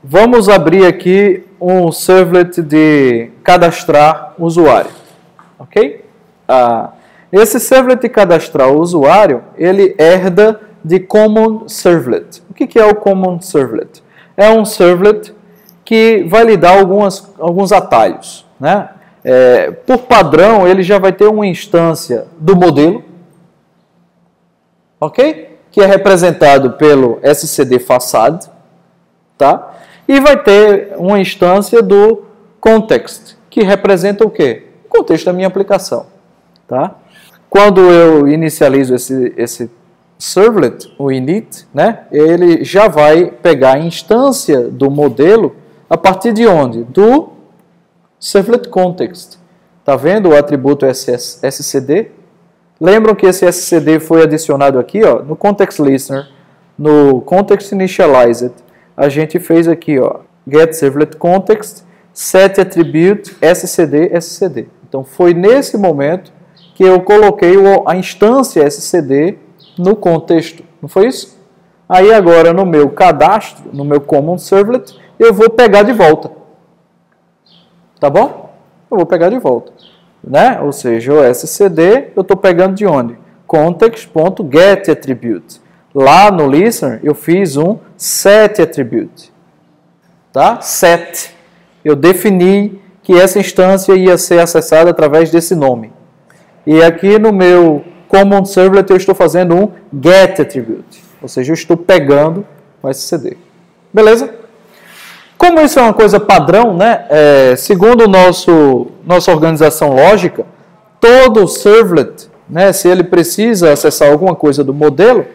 Vamos abrir aqui um servlet de cadastrar usuário, ok? Esse servlet de cadastrar o usuário, ele herda de Common Servlet. O que é o Common Servlet? É um servlet que vai lhe dar alguns atalhos, né? Por padrão, ele já vai ter uma instância do modelo, ok? Que é representado pelo SCD Facade, tá? E vai ter uma instância do context, que representa o quê? O contexto da minha aplicação, tá? Quando eu inicializo esse servlet, o init, né? Ele já vai pegar a instância do modelo a partir de onde? Do servlet context. Tá vendo o atributo SCD? Lembram que esse SCD foi adicionado aqui, ó, no context listener, no context initialized. A gente fez aqui, ó, get servlet context, set attribute SCD. Então foi nesse momento que eu coloquei a instância SCD no contexto, não foi isso? Aí agora no meu cadastro, no meu common servlet, eu vou pegar de volta. Tá bom? Eu vou pegar de volta, né? Ou seja, o SCD eu estou pegando de onde? Context.getAttribute. Lá no listener eu fiz um set attribute, tá? Set. Eu defini que essa instância ia ser acessada através desse nome. E aqui no meu common servlet eu estou fazendo um get attribute, ou seja, eu estou pegando o SCD. Beleza? Como isso é uma coisa padrão, né? Segundo nossa organização lógica, todo servlet, né, se ele precisa acessar alguma coisa do modelo,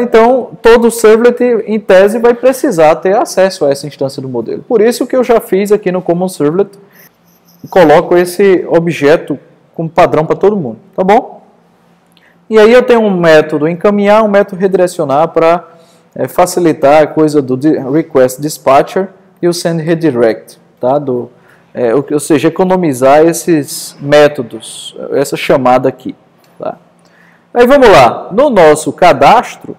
então, todo servlet, em tese, vai precisar ter acesso a essa instância do modelo. Por isso que eu já fiz aqui no Common Servlet, coloco esse objeto como padrão para todo mundo, tá bom? E aí eu tenho um método encaminhar, um método redirecionar para facilitar a coisa do request dispatcher e o send redirect, tá? Ou seja, economizar esses métodos, essa chamada aqui, tá? Aí vamos lá, no nosso cadastro,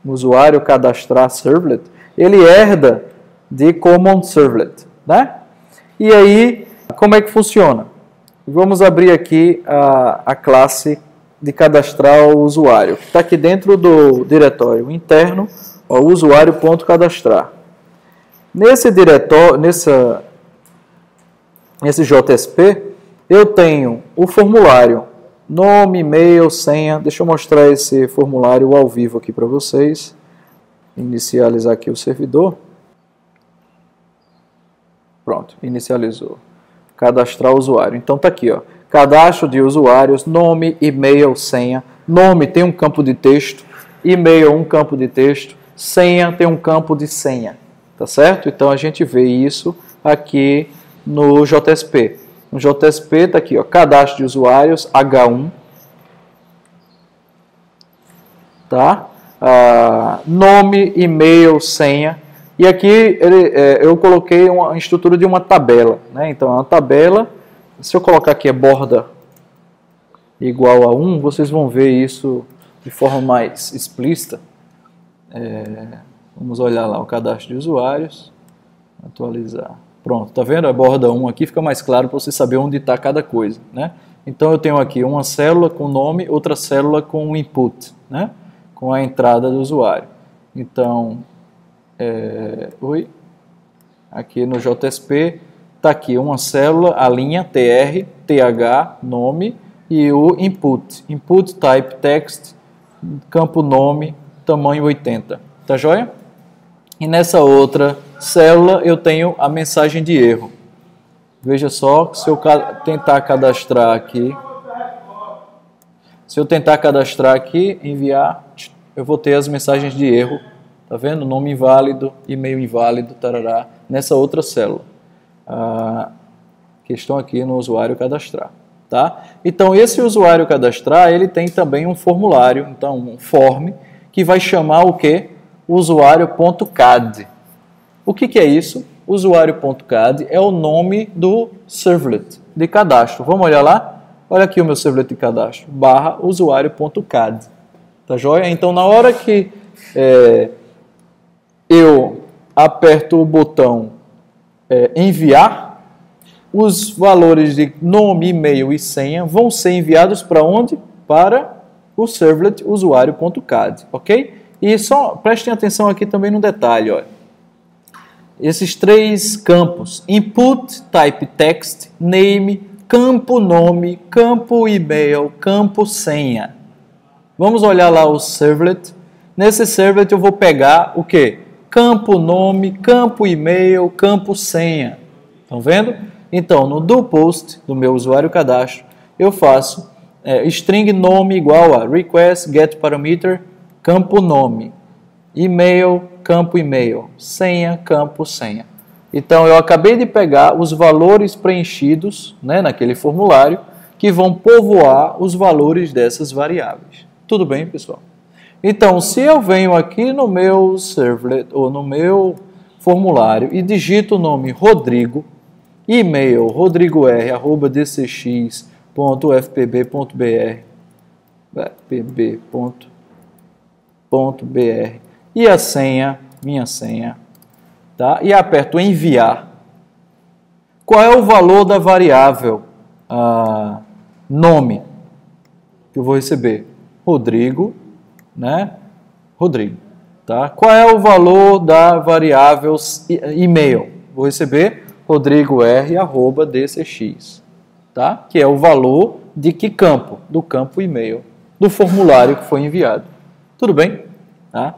no usuário cadastrar servlet, ele herda de Common Servlet, né? E aí, como é que funciona? Vamos abrir aqui a classe de cadastrar o usuário, que está aqui dentro do diretório interno, ó, usuário.cadastrar. Nesse diretório, nesse JSP, eu tenho o formulário, nome, e-mail, senha. Deixa eu mostrar esse formulário ao vivo aqui para vocês. Inicializar aqui o servidor. Pronto, inicializou. Cadastrar o usuário. Então tá aqui, ó. Cadastro de usuários, nome, e-mail, senha. Nome tem um campo de texto, e-mail um campo de texto, senha tem um campo de senha. Tá certo? Então a gente vê isso aqui no JSP. No JSP está aqui, ó, cadastro de usuários, H1, tá? Nome, e-mail, senha. E aqui eu coloquei uma estrutura de uma tabela, né? Então, é uma tabela, se eu colocar aqui a borda igual a 1, vocês vão ver isso de forma mais explícita. Vamos olhar lá o cadastro de usuários, atualizar. Pronto, tá vendo? A borda 1 aqui fica mais claro para você saber onde está cada coisa, né? Então eu tenho aqui uma célula com nome, outra célula com input, né? Com a entrada do usuário. Então, aqui no JSP está aqui uma célula, a linha TR, TH, nome e o input. Input type text, campo nome, tamanho 80. Tá joia? E nessa outra célula eu tenho a mensagem de erro. Veja só, se eu tentar cadastrar aqui, enviar, eu vou ter as mensagens de erro, tá vendo? Nome inválido, e-mail inválido, tarará, nessa outra célula. Que estão aqui no usuário cadastrar, tá? Então esse usuário cadastrar, ele tem também um formulário, então um form, que vai chamar o quê? Usuário.cad. O que é isso? Usuário.cad é o nome do servlet de cadastro. Vamos olhar lá? Olha aqui o meu servlet de cadastro, /usuário.cad. Tá joia? Então, na hora que eu aperto o botão enviar, os valores de nome, e-mail e senha vão ser enviados para onde? Para o servlet usuário.cad, ok? E só prestem atenção aqui também no detalhe, olha. Esses 3 campos, input, type text, name, campo nome, campo e-mail, campo senha. Vamos olhar lá o servlet. Nesse servlet eu vou pegar o quê? Campo nome, campo e-mail, campo senha. Estão vendo? Então, no do post do meu usuário cadastro, eu faço string nome igual a request get parameter campo nome, e-mail, campo e-mail, senha, campo senha. Então, eu acabei de pegar os valores preenchidos, né, naquele formulário que vão povoar os valores dessas variáveis. Tudo bem, pessoal? Então, se eu venho aqui no meu servlet ou no meu formulário e digito o nome Rodrigo, e-mail rodrigo.r@dcx.fpb.br e a senha, minha senha, tá? E aperto enviar. Qual é o valor da variável nome que eu vou receber? Rodrigo, né? Rodrigo, tá? Qual é o valor da variável e-mail? Vou receber rodrigo.r@dcx, tá? Que é o valor de que campo? Do campo e-mail, do formulário que foi enviado. Tudo bem? Tá?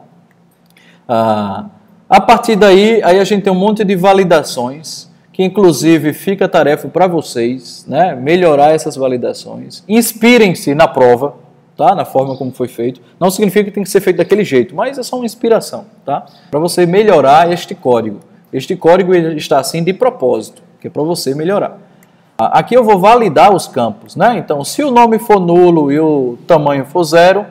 A partir daí, aí a gente tem um monte de validações, que inclusive fica a tarefa para vocês, né? Melhorar essas validações. Inspirem-se na prova, tá? Na forma como foi feito. Não significa que tem que ser feito daquele jeito, mas é só uma inspiração, tá? Para você melhorar este código. Este código está assim de propósito, que é para você melhorar. Aqui eu vou validar os campos, né? Então, se o nome for nulo e o tamanho for 0,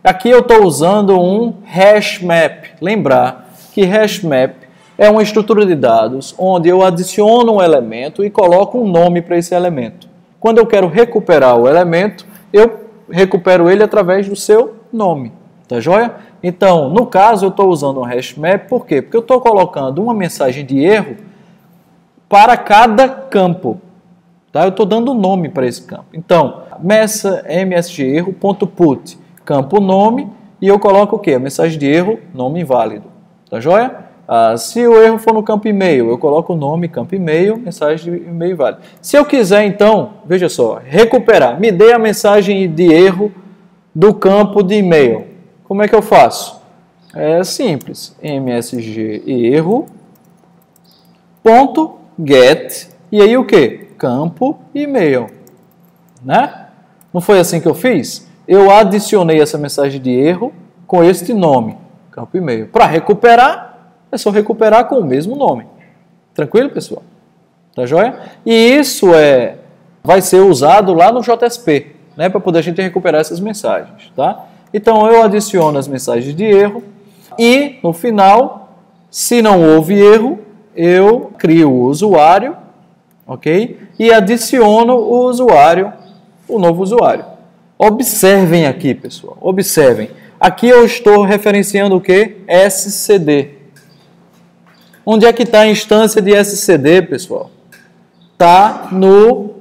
aqui eu estou usando um hash map. Lembrar que hash map é uma estrutura de dados onde eu adiciono um elemento e coloco um nome para esse elemento. Quando eu quero recuperar o elemento, eu recupero ele através do seu nome. Tá joia? Então, no caso, eu estou usando um hash map, por quê? Porque eu estou colocando uma mensagem de erro para cada campo. Tá? Eu estou dando um nome para esse campo. Então, msgerro.put, campo nome, e eu coloco o quê? A mensagem de erro, nome inválido. Tá joia? Se o erro for no campo e-mail, eu coloco o nome, campo e-mail, mensagem de e-mail inválido. Se eu quiser, então, veja só, recuperar, me dê a mensagem de erro do campo de e-mail. Como é que eu faço? É simples. msgerro.get e aí o que? Campo e-mail. Né? Não foi assim que eu fiz? Eu adicionei essa mensagem de erro com este nome, campo e-mail. Para recuperar, é só recuperar com o mesmo nome. Tranquilo, pessoal? Tá joia? E isso vai ser usado lá no JSP, né? Para poder a gente recuperar essas mensagens, tá? Então, eu adiciono as mensagens de erro e, no final, se não houve erro, eu crio o usuário, ok? E adiciono o usuário, o novo usuário. Observem aqui, pessoal. Observem. Aqui eu estou referenciando o quê? SCD. Onde é que está a instância de SCD, pessoal? Está no